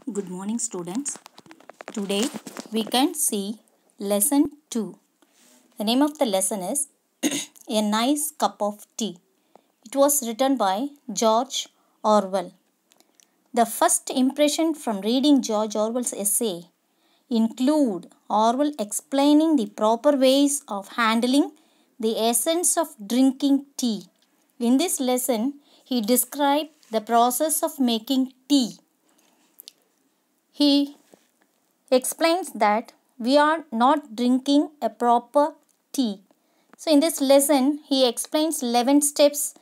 Good morning, students. Today we can see lesson 2. The name of the lesson is A Nice Cup of Tea. It was written by George Orwell. The first impression from reading George Orwell's essay include Orwell explaining the proper ways of handling the essence of drinking tea. In this lesson, he described the process of making tea. He explains that we are not drinking a proper tea. So in this lesson, he explains 11 steps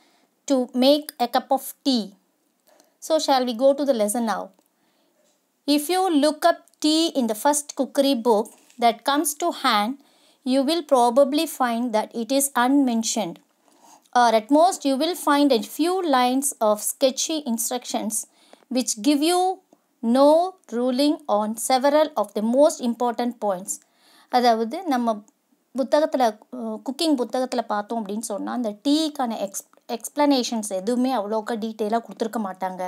to make a cup of tea. So shall we go to the lesson now? If you look up tea in the first cookery book that comes to hand, you will probably find that it is unmentioned. Or at most you will find a few lines of sketchy instructions which give you no ruling on several of the most important points. அதாவது நம்ம புத்தகத்தில் cooking புத்தகத்தில் பார்த்தோம் அப்படின்னு சொன்னால் அந்த டீக்கான explanations எதுவுமே அவ்வளோக்கா டீட்டெயிலாக கொடுத்துருக்க மாட்டாங்க.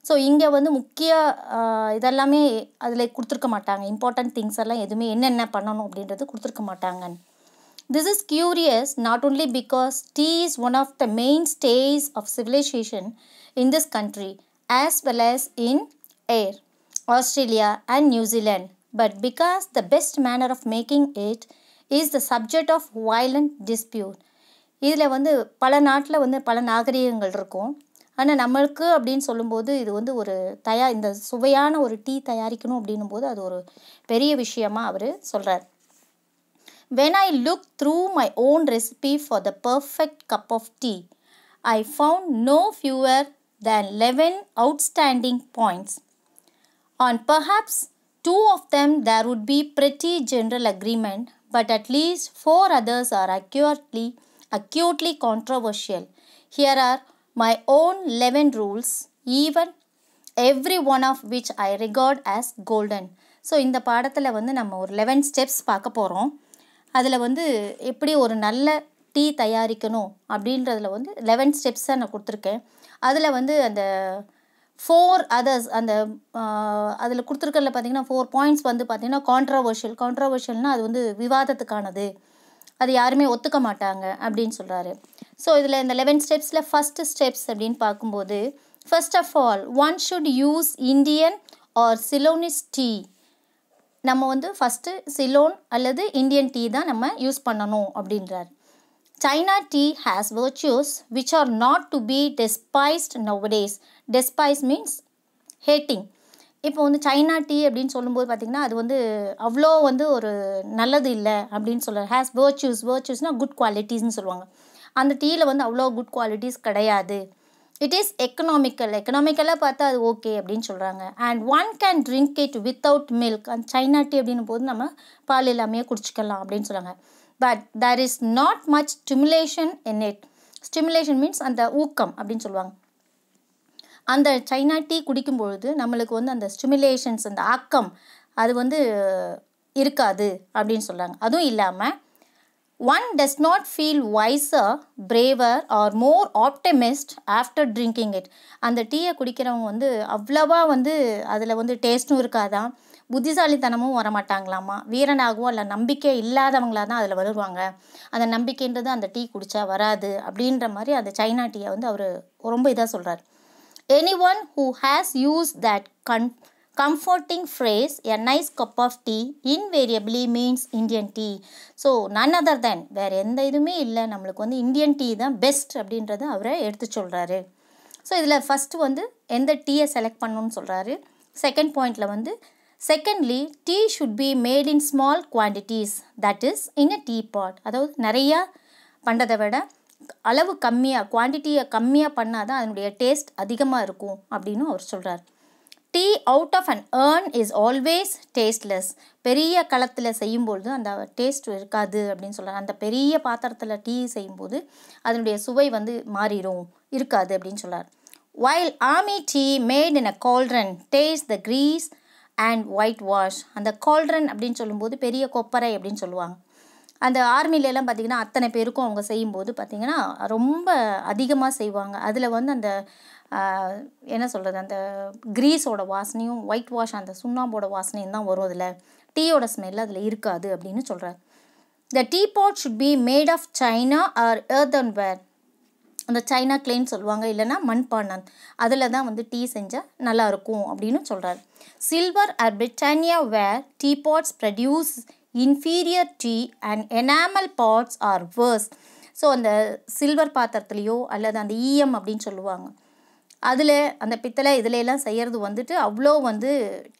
ஸோ இங்கே வந்து முக்கிய இதெல்லாமே அதில் கொடுத்துருக்க மாட்டாங்க. இம்பார்ட்டன்ட் திங்ஸ் எல்லாம் எதுவுமே என்னென்ன பண்ணணும் அப்படின்றது கொடுத்துருக்க மாட்டாங்க. This is curious not only because tea is one of the mainstays of civilization in this country as well as in Australia and New Zealand, but because the best manner of making it is the subject of violent dispute. இதில் வந்து பல நாட்டில் வந்து பல நாகரிகங்கள் இருக்கும். ஆனால் நம்மளுக்கு அப்படின்னு சொல்லும்போது இது வந்து ஒரு இந்த சுவையான ஒரு டீ தயாரிக்கணும் அப்படின்னும் போது அது ஒரு பெரிய விஷயமாக அவர் சொல்கிறார். When I looked through my own recipe for the perfect cup of tea, I found no fewer than 11 outstanding points. On perhaps 2 of them there would be pretty general agreement, but at least 4 others are acutely controversial. Here are my own 11 rules, every one of which I regard as golden. So இந்த பாடத்தில் வந்து நம்ம ஒரு 11 steps பார்க்க போகிறோம். அதில் வந்து எப்படி ஒரு நல்ல டீ தயாரிக்கணும் அப்படின்றதில் வந்து 11 ஸ்டெப்ஸாக நான் கொடுத்துருக்கேன். அதில் வந்து அந்த 4 அதர்ஸ் அந்த அதில் கொடுத்துருக்கல பார்த்திங்கன்னா 4 பாயிண்ட்ஸ் வந்து பார்த்திங்கன்னா கான்ட்ரவர்ஷியல்னால் அது வந்து விவாதத்துக்கானது, அது யாருமே ஒத்துக்க மாட்டாங்க அப்படின்னு சொல்கிறாரு. ஸோ இதில் இந்த 11 ஸ்டெப்ஸில் ஃபஸ்ட்டு ஸ்டெப்ஸ் அப்படின்னு பார்க்கும்போது, first of all one should use Indian or Ceylonese tea. நம்ம வந்து ஃபஸ்ட்டு சிலோன் அல்லது இந்தியன் டீ தான் நம்ம யூஸ் பண்ணணும் அப்படின்றார். China tea has virtues which are not to be despised nowadays. Despise means hating. இப்போ வந்து சைனா டீ அப்படின்னு சொல்லும்போது பார்த்திங்கன்னா அது வந்து அவ்வளோ வந்து ஒரு நல்லது இல்லை அப்படின்னு சொல்கிறார். ஹேஸ் வேர்ச்சூஸ்னால் குட் குவாலிட்டிஸ்ன்னு சொல்லுவாங்க. அந்த டீயில் வந்து அவ்வளோ குட் குவாலிட்டிஸ் கிடையாது. இட் இஸ் எக்கனாமிக்கலாக பார்த்தா அது ஓகே அப்படின்னு சொல்கிறாங்க. And one can drink it without milk. அந்த சைனா டீ அப்படின்னும் போது நம்ம பால் எல்லாமே குடிச்சிக்கலாம் அப்படின்னு சொல்கிறாங்க. But there is not much stimulation in it. Stimulation means அந்த ஊக்கம் அப்படின்னு சொல்லுவாங்க. அந்த சைனா டீ குடிக்கும்பொழுது நம்மளுக்கு வந்து அந்த ஸ்டிமுலேஷன்ஸ் அந்த ஆக்கம் அது வந்து இருக்காது அப்படின்னு சொல்கிறாங்க. அதுவும் இல்லாமல் one does not feel wiser, braver or more optimist after drinking it. அந்த டீயை குடிக்கிறவங்க வந்து அவ்வளவா வந்து அதில் வந்து டேஸ்ட்டும் இருக்காதான், புத்திசாலித்தனமும் வரமாட்டாங்களாமா, வீரனாகவும் இல்லை நம்பிக்கை இல்லாதவங்களாக தான் அதில் வருவாங்க. அந்த நம்பிக்கைன்றது அந்த டீ குடித்தா வராது அப்படின்ற மாதிரி அந்த சைனா டீயை வந்து அவர் ரொம்ப இதாக சொல்கிறார். Anyone who has used that comforting phrase, a nice cup of tea, invariably means Indian tea. So none other than வேறு எந்த இதுவுமே இல்லை, நம்மளுக்கு வந்து இந்தியன் டீ தான் பெஸ்ட் அப்படின்றத அவரை எடுத்து சொல்கிறாரு. ஸோ இதில் ஃபஸ்ட்டு வந்து எந்த டீயை செலக்ட் பண்ணணும்னு சொல்கிறாரு. செகண்ட் பாயிண்டில் வந்து secondly tea should be made in small quantities, that is in a tea pot. அதாவது நிறையா பண்ணுறதை விட அளவு கம்மியாக குவான்டிட்டியை கம்மியாக பண்ணால் தான் அதனுடைய டேஸ்ட் அதிகமாக இருக்கும் அப்படின்னு அவர் சொல்கிறார். Tea out of an urn is always tasteless. பெரிய களத்தில் செய்யும்பொழுது அந்த டேஸ்ட் இருக்காது அப்படின்னு சொல்கிறாங்க. அந்த பெரிய பாத்திரத்தில் டீ செய்யும்போது அதனுடைய சுவை வந்து இருக்காது அப்படின்னு சொல்கிறார். While army tea made in a cauldron taste the grease and white wash. அந்த கால்ட்ரன் அப்படின்னு சொல்லும்போது பெரிய கொப்பரை அப்படின்னு சொல்லுவாங்க. அந்த ஆர்மிலெலாம் பார்த்திங்கன்னா அத்தனை பேருக்கும் அவங்க செய்யும்போது பார்த்திங்கன்னா ரொம்ப அதிகமாக செய்வாங்க. அதில் வந்து அந்த என்ன சொல்கிறது, அந்த க்ரீஸோட வாசனையும் ஒயிட் வாஷ் அந்த சுண்ணாம்போட வாசனையும் தான் வரும் அதில். டீயோட ஸ்மெல் அதில் இருக்காது அப்படின்னு சொல்கிறார். The teapot should be made of china or earthenware. அந்த சைனா கிளேன்னு சொல்லுவாங்க, இல்லைனா மண்பானை, அதில் தான் வந்து டீ செஞ்சால் நல்லாயிருக்கும் அப்படின்னு சொல்கிறார். Silver or Britannia ware teapots produce inferior tea and enamel pots are worse. So அந்த சில்வர் பாத்திரத்துலேயோ அல்லது அந்த ஈயம் அப்படின்னு சொல்லுவாங்க, அதில் அந்த பித்தளை இதுலெல்லாம் செய்கிறது வந்துட்டு அவ்வளோ வந்து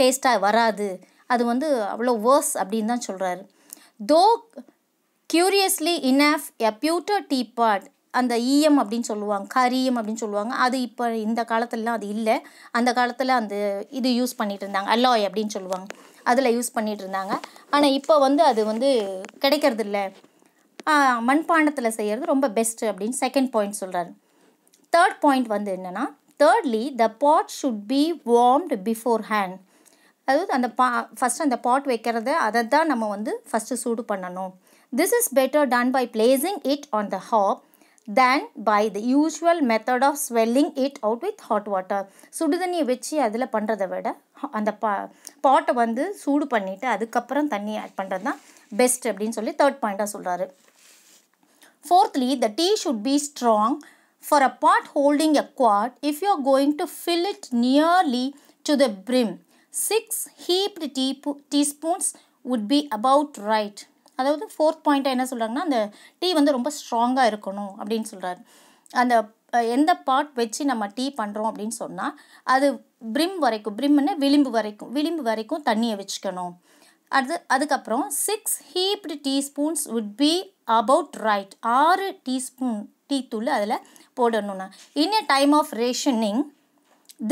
டேஸ்ட்டாக வராது, அது வந்து அவ்வளோ வேர்ஸ் அப்படின்னு தான் சொல்கிறாரு. தோ கியூரியஸ்லி இனஃப் எ பியூட்டர் டீபாட், அந்த ஈயம் அப்படின்னு சொல்லுவாங்க, கரியம் அப்படின்னு சொல்லுவாங்க, அது இப்போ இந்த காலத்துலலாம் அது இல்லை. அந்த காலத்தில் அந்த இது யூஸ் பண்ணிகிட்டு இருந்தாங்க, அல்லாய் அப்படின்னு சொல்லுவாங்க, அதில் யூஸ் பண்ணிகிட்டு இருந்தாங்க. ஆனால் இப்போ வந்து அது வந்து கிடைக்கிறது இல்லை, மண்பாண்டத்தில் செய்கிறது ரொம்ப பெஸ்ட்டு அப்படின்னு செகண்ட் பாயிண்ட் சொல்கிறாரு. தேர்ட் பாயிண்ட் வந்து என்னென்னா, thirdly the pot should be warmed beforehand. அதாவது அந்த ஃபஸ்ட்டு அந்த பாட் வைக்கிறத அதை தான் நம்ம வந்து ஃபஸ்ட்டு சூடு பண்ணணும். This is better done by placing it on the hob than by the usual method of swelling it out with hot water. சுடுதண்ணியை வச்சு அதில் பண்ணுறதை விட அந்த பாட்டை வந்து சூடு பண்ணிவிட்டு அதுக்கப்புறம் தண்ணி ஆட் பண்ணுறது தான் பெஸ்ட் அப்படின்னு சொல்லி தேர்ட் பாயிண்ட்டாக சொல்கிறாரு. Fourthly, the tea should be strong. For a pot holding a quart, if you are going to fill it nearly to the brim, 6 heaped teaspoons would be about right. அதாவது fourth பாயிண்ட்டாக என்ன சொல்கிறாங்கன்னா, அந்த tea வந்து ரொம்ப ஸ்ட்ராங்காக இருக்கணும் அப்படின்னு சொல்கிறாரு. அந்த எந்த பாட் வச்சு நம்ம டீ பண்ணுறோம் அப்படின்னு சொன்னால் அது பிரிம் வரைக்கும், பிரிம்னு விளிம்பு வரைக்கும் தண்ணியை வச்சுக்கணும். அதுக்கப்புறம் 6 heaped teaspoons would be about right. 6 teaspoon tea தூள் அதில் போடணும்னா. In a time of rationing,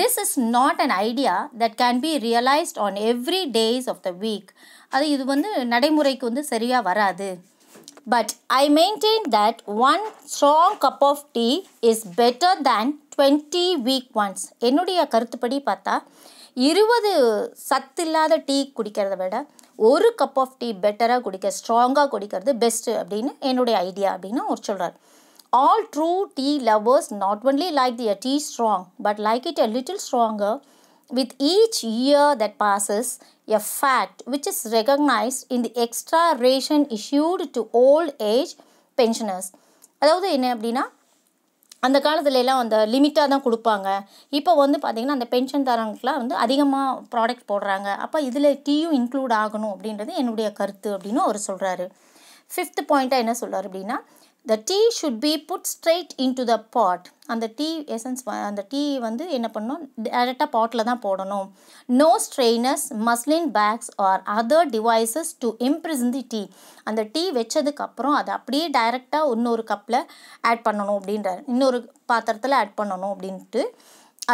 this is not an idea that can be realized on every days of the week. இது வந்து நடைமுறைக்கு வந்து சரியாக வராது. But I maintain that one strong cup of tea is better than 20 weak ones. என்னுடைய கருத்துப்படி பார்த்தா 20 சத்தில்லாத tea குடிக்கிறத விட ஒரு கப் ஆஃப் டீ பெட்டராக ஸ்ட்ராங்காக குடிக்கிறது பெஸ்ட்டு அப்படின்னு என்னுடைய ஐடியா அப்படின்னு அவர் சொல்கிறார். All true tea lovers not only like their tea strong but like it a little stronger with each year that passes, a fact which is recognized in the extra ration issued to old age pensioners. அதாவது என்ன அப்படின்னா, அந்த காலத்துலலாம் அந்த லிமிட்டாக தான் கொடுப்பாங்க. இப்போ வந்து பார்த்திங்கன்னா அந்த பென்ஷன் தரவங்களுக்குலாம் வந்து அதிகமாக ப்ராடக்ட் போடுறாங்க. அப்போ இதில் டீயும் இன்க்ளூட் ஆகணும் அப்படின்றது என்னுடைய கருத்து அப்படின்னு அவர் சொல்கிறாரு. ஃபிஃப்த் பாயிண்ட்டாக என்ன சொல்கிறார் அப்படின்னா, the tea should be put straight into the pot. அந்த டீ எசன்ஸ் அந்த டீ வந்து என்ன பண்ணணும், டேரெக்டாக பாட்டில் தான் போடணும். No strainers, muslin bags or other devices to imprison the tea. அந்த டீ வச்சதுக்கப்புறம் அதை அப்படியே டைரெக்டாக இன்னொரு கப்பில் ஆட் பண்ணணும் அப்படின்றார், இன்னொரு பாத்திரத்தில் ஆட் பண்ணணும் அப்படின்ட்டு.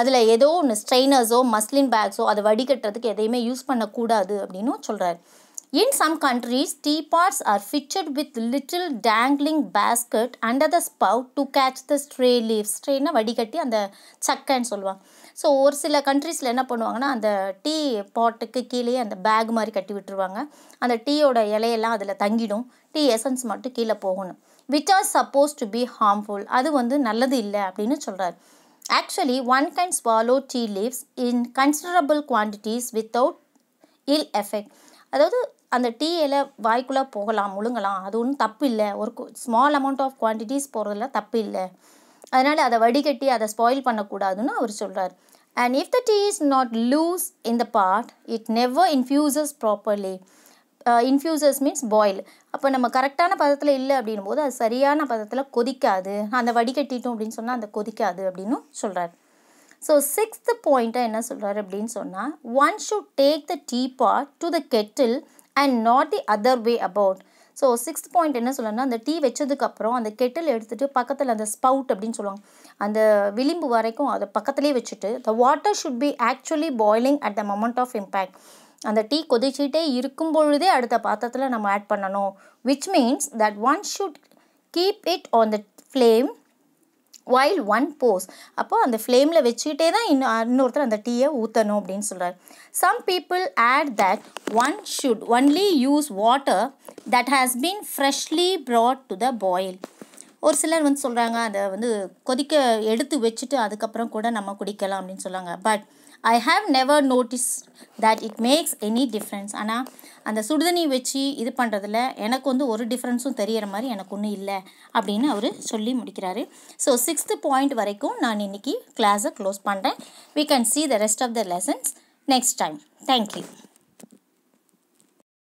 அதில் ஏதோ ஒன்று ஸ்ட்ரெயினர்ஸோ மஸ்லின் பேக்ஸோ அதை வடிகட்டுறதுக்கு எதையுமே யூஸ் பண்ணக்கூடாது அப்படின்னு சொல்கிறார். In some countries, teapots are fitted with little dangling basket under the spout to catch the stray leaves. ஸ்ட்ரேனா வடிகட்டி அந்த சக்கைன்னு சொல்லுவாங்க. ஸோ ஒரு சில கண்ட்ரீஸில் என்ன பண்ணுவாங்கன்னா, அந்த டீ பாட்டுக்கு கீழே அந்த பேக் மாதிரி கட்டி விட்டுருவாங்க. அந்த டீயோட இலையெல்லாம் அதில் தங்கிடும், டீ எசன்ஸ் மட்டும் கீழே போகணும். which are supposed to be harmful. அது வந்து நல்லது இல்லை அப்படின்னு சொல்கிறார். Actually, one can swallow tea leaves in considerable quantities without ill effect. அதாவது அந்த டீ இலை வாய்க்குள்ளே போகலாம், முழுங்கலாம், அது ஒன்றும் தப்பு இல்லை. ஒரு ஸ்மால் அமௌண்ட் ஆஃப் குவான்டிட்டிஸ் போகிறதுல தப்பு இல்லை. அதனால் அதை வடிகட்டி அதை ஸ்பாயில் பண்ணக்கூடாதுன்னு அவர் சொல்கிறார். And if the tea is not loose in the pot, it never infuses properly. Infuses means boil. அப்போ நம்ம கரெக்டான பதத்தில் இல்லை அப்படின்னும் போது அது சரியான பதத்தில் கொதிக்காது. அந்த வடிகட்டிட்டோம் அப்படின்னு சொன்னால் அந்த கொதிக்காது அப்படின்னு சொல்கிறார். ஸோ சிக்ஸ்த் பாயிண்ட்டாக என்ன சொல்கிறார் அப்படின்னு சொன்னால், one should take the tea pot to the kettle and not the other way about. So sixth point என்ன சொல்லணும்னா, அந்த டீ வச்சதுக்கப்புறம் அந்த கெட்டில் எடுத்துகிட்டு பக்கத்தில் அந்த ஸ்பவுட் அப்படின்னு சொல்லுவாங்க, அந்த விளிம்பு வரைக்கும் அதை பக்கத்துலேயே வச்சுட்டு, the water should be actually boiling at the moment of impact. அந்த டீ கொதிச்சுட்டே இருக்கும் பொழுதே அடுத்த பாத்திரத்தில் நம்ம ஆட் பண்ணணும். Which means that one should keep it on the flame while one pours. அப்போ அந்த ஃப்ளேமில் வச்சுக்கிட்டே தான் இன்னொருத்தர் அந்த டீயை ஊற்றணும் அப்படின்னு சொல்கிறார். Some people add that one should only use water that has been freshly brought to the boil. ஒரு சிலர் வந்து சொல்கிறாங்க அதை வந்து கொதிக்க எடுத்து வச்சுட்டு அதுக்கப்புறம் கூட நம்ம குடிக்கலாம் அப்படின்னு சொல்லுவாங்க. But I have never noticed that it makes any difference. ஆனால் அந்த சுடுதண்ணி வச்சு இது பண்ணுறதுல எனக்கு வந்து ஒரு டிஃப்ரென்ஸும் தெரிகிற மாதிரி எனக்கு ஒன்றும் இல்லை அப்படின்னு அவர் சொல்லி முடிக்கிறாரு. ஸோ 6th பாயிண்ட் வரைக்கும் நான் இன்றைக்கி கிளாஸை க்ளோஸ் பண்ணுறேன். We can see the rest of the lessons next time. Thank you.